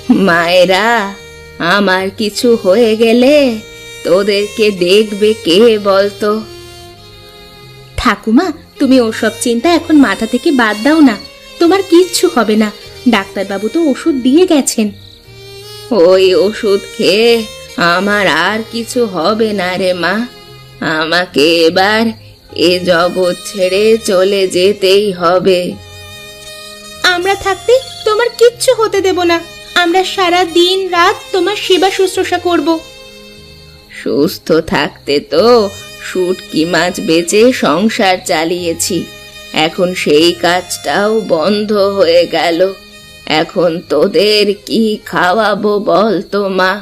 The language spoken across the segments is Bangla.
মায়েরা, আমার কিছু হয়ে গেলে তোদেরকে দেখবে কে বলতো? ঠাকুমা, তুমি ওসব চিন্তা এখন মাথা থেকে বাদ দাও না। তোমার কিচ্ছু হবে না, ডাক্তারবাবু তো ওষুধ দিয়ে গেছেন। ওই ওষুধ খেয়ে আমার আর কিছু হবে না রে মা। আমাকে এবার এ জগৎ ছেড়ে চলে যেতেই হবে। আমরা থাকতে তোমার কিচ্ছু হতে দেব না। আমরা সারা দিন রাত তোমার সেবা শুশ্রূষা করব। সুস্থ থাকতে তো শুটকি মাছ বেচে সংসার চালিয়েছি, এখন সেই কাজটাও বন্ধ হয়ে গেল। এখন তোদের কি খাওয়াবো বল তো মা?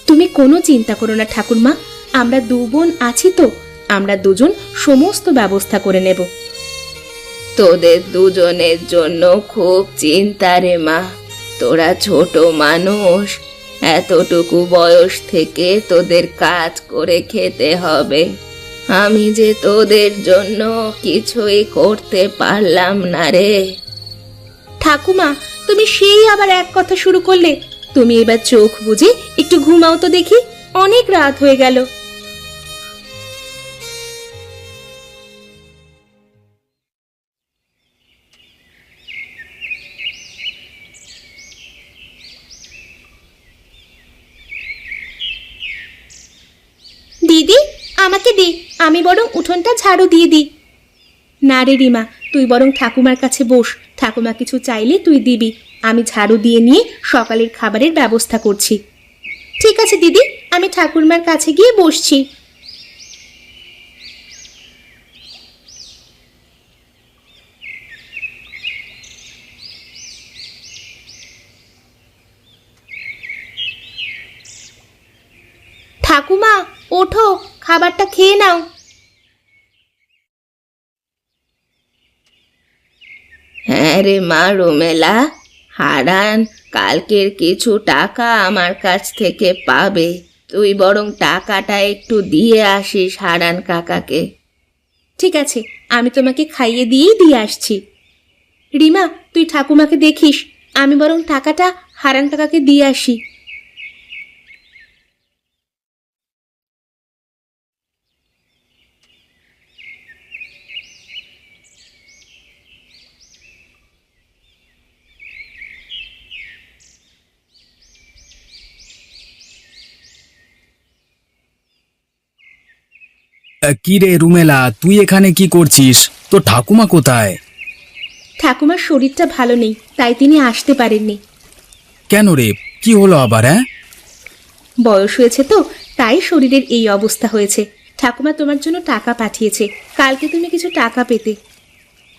তুমি কোনো চিন্তা করো না ঠাকুরমা, আমরা দু বোন আছি তো, আমরা দুজন সমস্ত ব্যবস্থা করে নেব। তোদের দুজনের জন্য খুব চিন্তা রে মা। তোরা ছোট মানুষ, এতটুকু বয়স থেকে তোদের কাজ করে খেতে হবে। আমি যে তোদের জন্য কিছুই করতে পারলাম না রে। ঠাকুমা, তুমি সেই আবার এক কথা শুরু করলে। তুমি এবার চোখ বুজে একটু ঘুমাও তো দেখি, অনেক রাত হয়ে গেল। দিদি, আমাকে দে, আমি বরং উঠোনটা ঝাড়ু দিয়ে দিই। না রে রিমা, তুই বরং ঠাকুমার কাছে বস। ঠাকুমা কিছু চাইলে তুই দিবি, আমি ঝাড়ু দিয়ে নিয়ে সকালের খাবারের ব্যবস্থা করছি। ঠিক আছে দিদি, আমি ঠাকুরমার কাছে গিয়ে বসছি। ঠাকুমা, ওঠো, খাবারটা খেয়ে নাও। হ্যাঁ রে মা রুমেলা, হারান কালকের কিছু টাকা আমার কাছ থেকে পাবে। তুই বরং টাকাটা একটু দিয়ে আসিস হারান কাকাকে। ঠিক আছে, আমি তোমাকে খাইয়ে দিয়েই দিয়ে আসছি। রিমা, তুই ঠাকুমাকে দেখিস, আমি বরং টাকাটা হারান কাকাকে দিয়ে আসি। কি রে রুমেলা, তুই এখানে কি করছিস? তো ঠাকুমা কোথায়? ঠাকুমার শরীরটা ভালো নেই, তাই তিনি আসতে পারেননি। কেন রে, কি হলো আবার? বয়স হয়েছে তো, তাই শরীরের এই অবস্থা হয়েছে। ঠাকুমা তোমার জন্য টাকা পাঠিয়েছে, কালকে তুমি কিছু টাকা পেতে।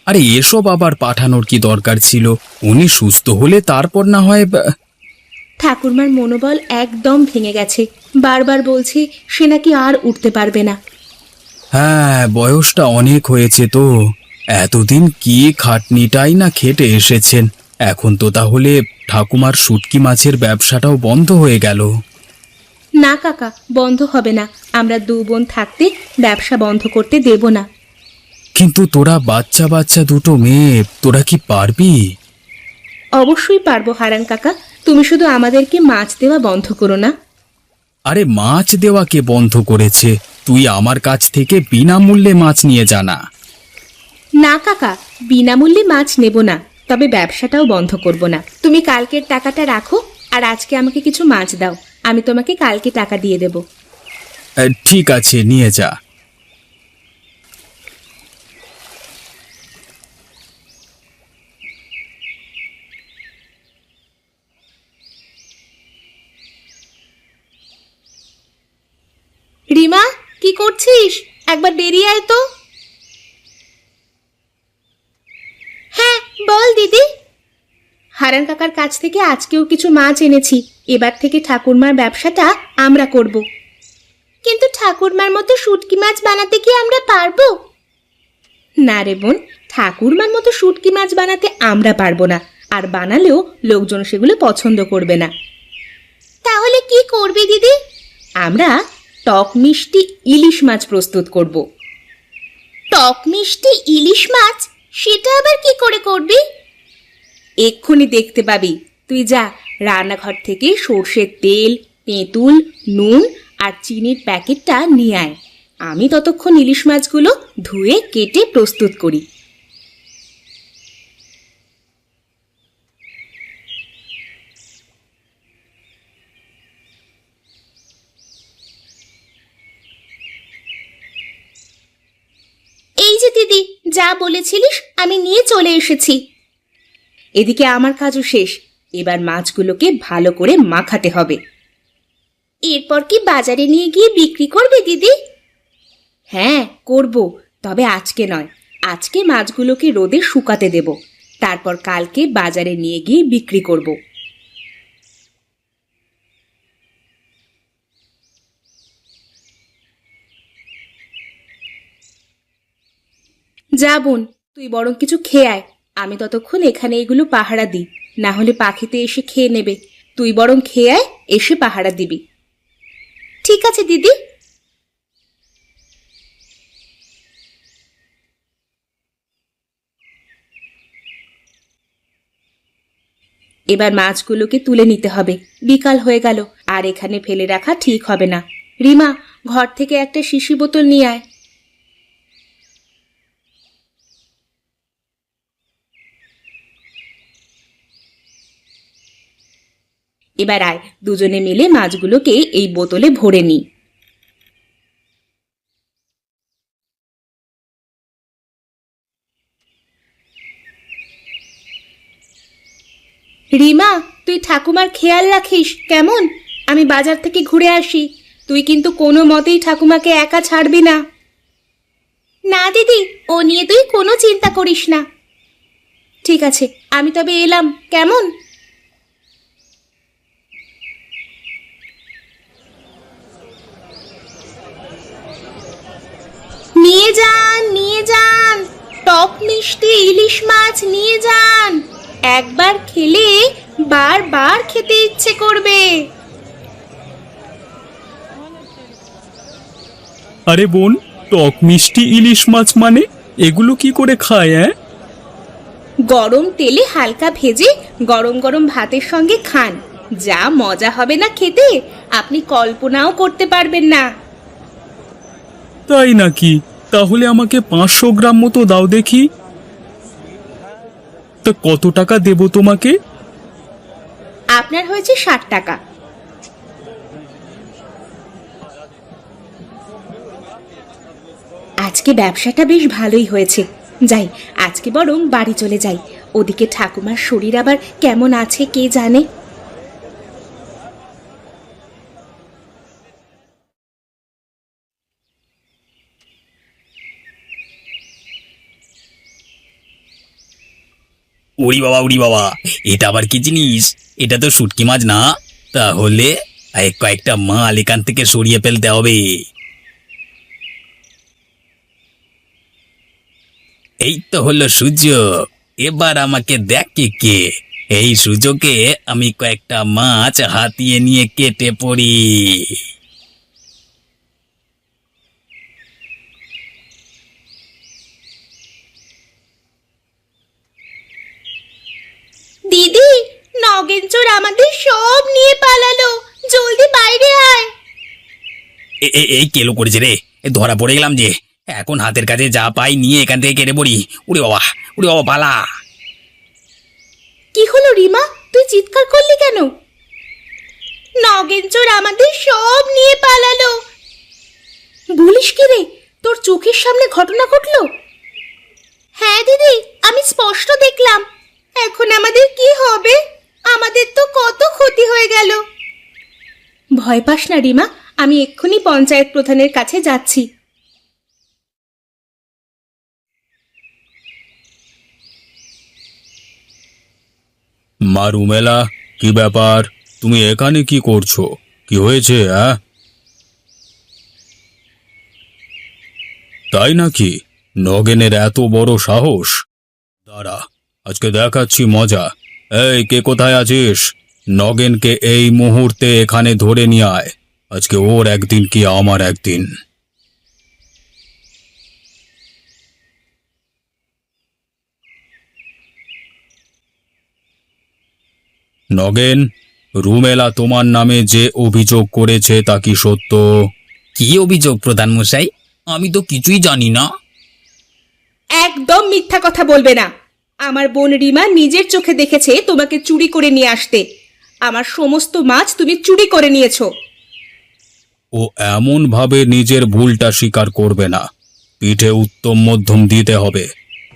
আরে এসব আবার পাঠানোর কি দরকার ছিল? উনি সুস্থ হলে তারপর না হয়। ঠাকুরমার মনোবল একদম ভেঙে গেছে, বারবার বলছে সে নাকি আর উঠতে পারবে না। হ্যাঁ, বয়সটা অনেক হয়েছে তো। এতদিন কি খাটনিটাই না খেটে এসেছেন, এখন তো তাহলে ঠাকুমার শুটকি মাছের ব্যবসাটাও বন্ধ হয়ে গেল। না কাকা, বন্ধ হবে না। আমরা দু বোন থাকতে ব্যবসা বন্ধ করতে দেব না। কিন্তু তোরা বাচ্চা বাচ্চা দুটো মেয়ে, তোরা কি পারবি? অবশ্যই পারবো হারান কাকা, তুমি শুধু আমাদেরকে মাছ দেওয়া বন্ধ করো না। আরে মাছ দেওয়া কে বন্ধ করেছে? তুই আমার কাছ থেকে বিনামূল্যে মাছ নিয়ে জানা। না কাকা, বিনামূল্যে মাছ নেব না, তবে ব্যবসাটাও বন্ধ করব না। তুমি কালকের টাকাটা রাখো, আর আজকে আমাকে কিছু মাছ দাও, আমি তোমাকে কালকে টাকা দিয়ে দেব। ঠিক আছে, নিয়ে যা। রিমা, কি করছিস? একবার বেরিয়ে আয় তো। হ্যাঁ বল দিদি। হারান কাকার কাছ থেকে আজকেও কিছু মাছ এনেছি, এবার থেকে ঠাকুরমার ব্যবসাটা আমরা করব। কিন্তু ঠাকুরমার মতো শুটকি মাছ বানাতে কি আমরা পারবো? না রে বোন, ঠাকুরমার মতো শুটকি মাছ বানাতে আমরা পারবো না, আর বানালেও লোকজন সেগুলো পছন্দ করবে না। তাহলে কি করবি দিদি? আমরা টক মিষ্টি ইলিশ মাছ প্রস্তুত করব। টক মিষ্টি ইলিশ মাছ? সেটা আবার কি করে করবি? এক্ষুনি দেখতে পাবি। তুই যা, রান্নাঘর থেকে সর্ষের তেল, তেঁতুল, নুন আর চিনির প্যাকেটটা নিয়ে আয়। আমি ততক্ষণ ইলিশ মাছগুলো ধুয়ে কেটে প্রস্তুত করি। এই যে দিদি, যা বলেছিলিস আমি নিয়ে চলে এসেছি। এদিকে আমার কাজও শেষ। এবার মাছগুলোকে ভালো করে মাখাতে হবে। এরপর কি বাজারে নিয়ে গিয়ে বিক্রি করবে দিদি? হ্যাঁ করব, তবে আজকে নয়। আজকে মাছগুলোকে রোদে শুকাতে দেব, তারপর কালকে বাজারে নিয়ে গিয়ে বিক্রি করব। যা বোন, তুই বরং কিছু খেয়ে আয়। আমি ততক্ষণ এখানে এগুলো পাহারা দিই, না হলে পাখিতে এসে খেয়ে নেবে। তুই বরং খেয়ে আয়, এসে পাহারা দিবি। ঠিক আছে দিদি। এবার মাছগুলোকে তুলে নিতে হবে। বিকাল হয়ে গেল, আর এখানে ফেলে রাখা ঠিক হবে না। রিমা, ঘর থেকে একটা শিশি বোতল নিয়ে আয়। এবার আয়, দুজনে মিলে মাছগুলোকে এই বোতলে ভরে নিই। রিমা, তুই ঠাকুমার খেয়াল রাখিস কেমন? আমি বাজার থেকে ঘুরে আসি। তুই কিন্তু কোনো মতেই ঠাকুমাকে একা ছাড়বি না। না দিদি, ও নিয়ে তুই কোনো চিন্তা করিস না। ঠিক আছে, আমি তবে এলাম কেমন? নিয়ে যান, নিয়ে যান, টক মিষ্টি ইলিশ মাছ নিয়ে যান। একবার খেলে বারবার খেতে ইচ্ছে করবে। আরে বোন, টক মিষ্টি ইলিশ মাছ মানে এগুলো কি করে খায়? গরম তেলে হালকা ভেজে গরম গরম ভাতের সঙ্গে খান। যা মজা হবে না খেতে, আপনি কল্পনাও করতে পারবেন না। তাই নাকি? তাহলে আমাকে 500 গ্রাম মতো দাও দেখি। তা কত টাকা দেব তোমাকে? আপনার হয়েছে 60 টাকা। আজকে ব্যবসাটা বেশ ভালোই হয়েছে। যাই, আজকে বরং বাড়ি চলে যাই। ওদিকে ঠাকুমার শরীর আবার কেমন আছে কে জানে। উড়ি বাবা, এটা আবার কি জিনিস? এটা তো শুটকি মাছ না। তাহলে কয়েকটা মাল এখান থেকে সরিয়ে ফেলতে হবে। এই তো হলো সুযোগ। এবার আমাকে দেখ কে। এই সুযোগে আমি কয়েকটা মাছ হাতিয়ে নিয়ে কেটে পড়ি। দিদি, নগেন চোর আমাদের সব নিয়ে পালালো। জলদি বাইরে আয়। এই কেলো করেছে রে, ধরা পড়ে গেলাম যে। এখন হাতের কাছে যা পাই নিয়ে এখান থেকে কেটে পড়ি। উড়ে বাবা পালা। কি হলো রিমা, তুই চিৎকার করলি কেন? নগেন চোর আমাদের সব নিয়ে পালালো। বলিস কি রে, তোর চোখের সামনে ঘটনা ঘটলো? হ্যাঁ দিদি, আমি স্পষ্ট দেখলাম। এখন আমাদের কি হবে? আমাদের তো কত ক্ষতি হয়ে গেল। ভয় পাস না রিমা, আমি এক্ষুনি পঞ্চায়েত প্রধানের কাছে যাচ্ছি। মা রুমেলা, কি ব্যাপার? তুমি এখানে কি করছো? কি হয়েছে? তাই নাকি? নগেনের এত বড় সাহস! দাঁড়া, আজকে দেখাচ্ছি মজা। এই, কে কোথায় আছিস? নগেনকে এই মুহূর্তে এখানে ধরে নিয়ে আয়। আজকে ওর একদিন কি আমার একদিন। নগেন, রুমেলা তোমার নামে যে অভিযোগ করেছে তা কি সত্য? কি অভিযোগ প্রধান মশাই? আমি তো কিছুই জানি না। একদম মিথ্যা কথা বলবে না। আমার বোন রিমা নিজের চোখে দেখেছে তোমাকে চুরি করে নিয়ে আসতে। আমার সমস্ত মাছ তুমি চুরি করে নিয়েছো। ও এমন ভাবে নিজের ভুলটা স্বীকার করবে না। পিঠে উত্তম মধ্যম দিতে হবে,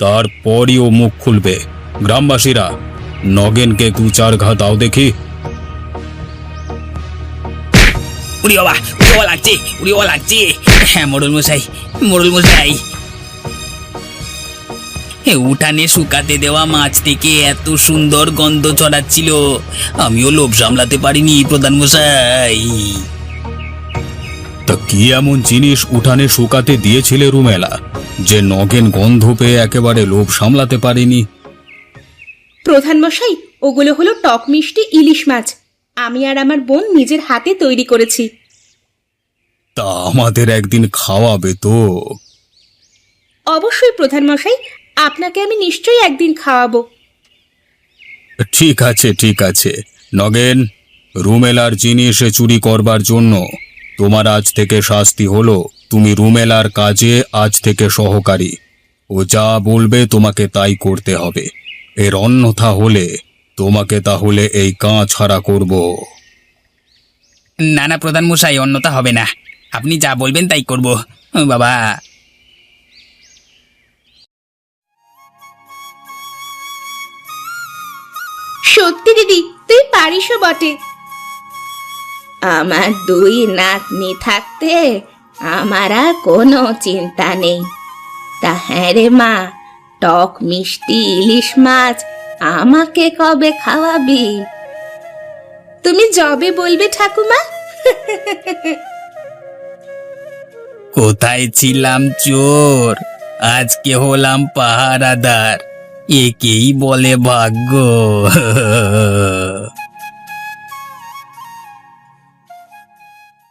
তারপরই ও মুখ খুলবে। গ্রামবাসীরা, নগেনকে 2-4 ঘা দাও দেখি। উড়ি বাবা, উড়ি বাবা লাগছে। হ্যাঁ মোড়ল মশাই, উঠানে শুকাতে দেওয়া মাছ থেকে এত সুন্দর গন্ধ ছড়াচ্ছিল, আমিও লোভ সামলাতে পারিনি প্রধান মশাই। তা কি এমন জিনিস উঠানে শুকাতে দিয়েছিলে রুমেলা, যে নগেন গন্ধ পেয়ে একেবারে লোভ সামলাতে পারেনি? প্রধান মশাই, ওগুলো হলো টক মিষ্টি ইলিশ মাছ। আমি আর আমার বোন নিজের হাতে তৈরি করেছি। তা আমাদের একদিন খাওয়াবে তো? অবশ্যই প্রধান মশাই, আপনাকে আমি নিশ্চয়ই একদিন খাওয়াবো। ঠিক আছে, ঠিক আছে। নগেন, রুমেলার জিনিস চুরি করবার জন্য তোমার আজ থেকে শাস্তি হলো, তুমি রুমেলার কাজে আজ থেকে সহকারী। ও যা বলবে তোমাকে তাই করতে হবে। এর অন্যথা হলে তোমাকে তাহলে এই কাজ ছাড়া করব। না না প্রধান মশাই, অন্যতা হবে না, আপনি যা বলবেন তাই করব। বাবা, সত্যি দিদি, তুই পারিসও বটে। আমার 2 নাতনি থাকতে আমার আর কোনো চিন্তা নেই। তা হ্যাঁ রে মা, টক মিষ্টি ইলিশ মাছ আমাকে কবে খাওয়াবি? তুমি যবে বলবে ঠাকুমা। কোথায় ছিলাম চোর, আজকে হলাম পাহারাদার, একেই বলে ভাগ্য।